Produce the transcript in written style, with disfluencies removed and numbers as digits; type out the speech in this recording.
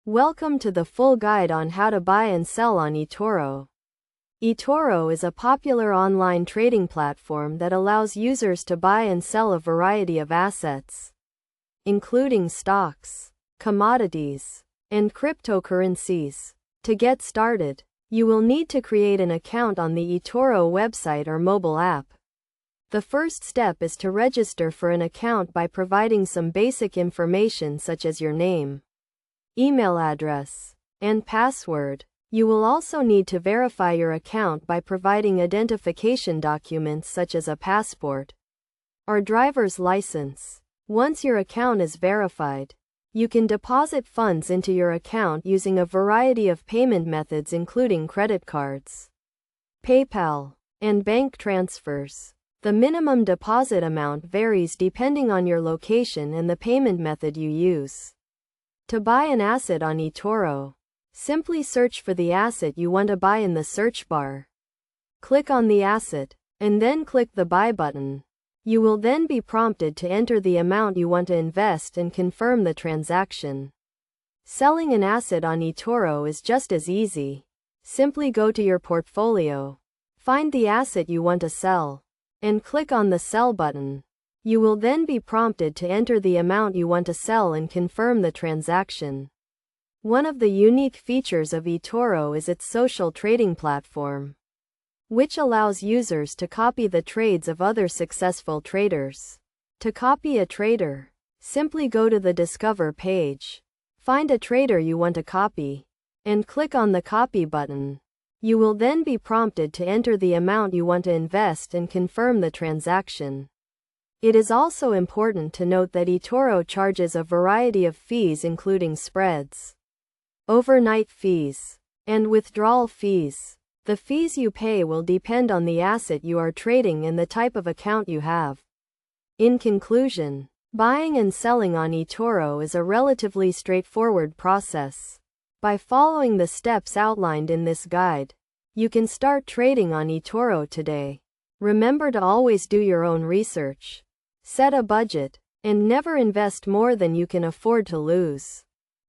Welcome to the full guide on how to buy and sell on Etoro. Etoro is a popular online trading platform that allows users to buy and sell a variety of assets, including stocks, commodities, and cryptocurrencies. To get started, you will need to create an account on the Etoro website or mobile app. The first step is to register for an account by providing some basic information such as your name, email address, and password. You will also need to verify your account by providing identification documents such as a passport or driver's license. Once your account is verified, you can deposit funds into your account using a variety of payment methods including credit cards, PayPal, and bank transfers. The minimum deposit amount varies depending on your location and the payment method you use. To buy an asset on Etoro, simply search for the asset you want to buy in the search bar. Click on the asset, and then click the Buy button. You will then be prompted to enter the amount you want to invest and confirm the transaction. Selling an asset on Etoro is just as easy. Simply go to your portfolio, find the asset you want to sell, and click on the Sell button. You will then be prompted to enter the amount you want to sell and confirm the transaction. One of the unique features of Etoro is its social trading platform, which allows users to copy the trades of other successful traders. To copy a trader, simply go to the Discover page, find a trader you want to copy, and click on the Copy button. You will then be prompted to enter the amount you want to invest and confirm the transaction. It is also important to note that Etoro charges a variety of fees including spreads, overnight fees, and withdrawal fees. The fees you pay will depend on the asset you are trading and the type of account you have. In conclusion, buying and selling on Etoro is a relatively straightforward process. By following the steps outlined in this guide, you can start trading on Etoro today. Remember to always do your own research, set a budget, and never invest more than you can afford to lose.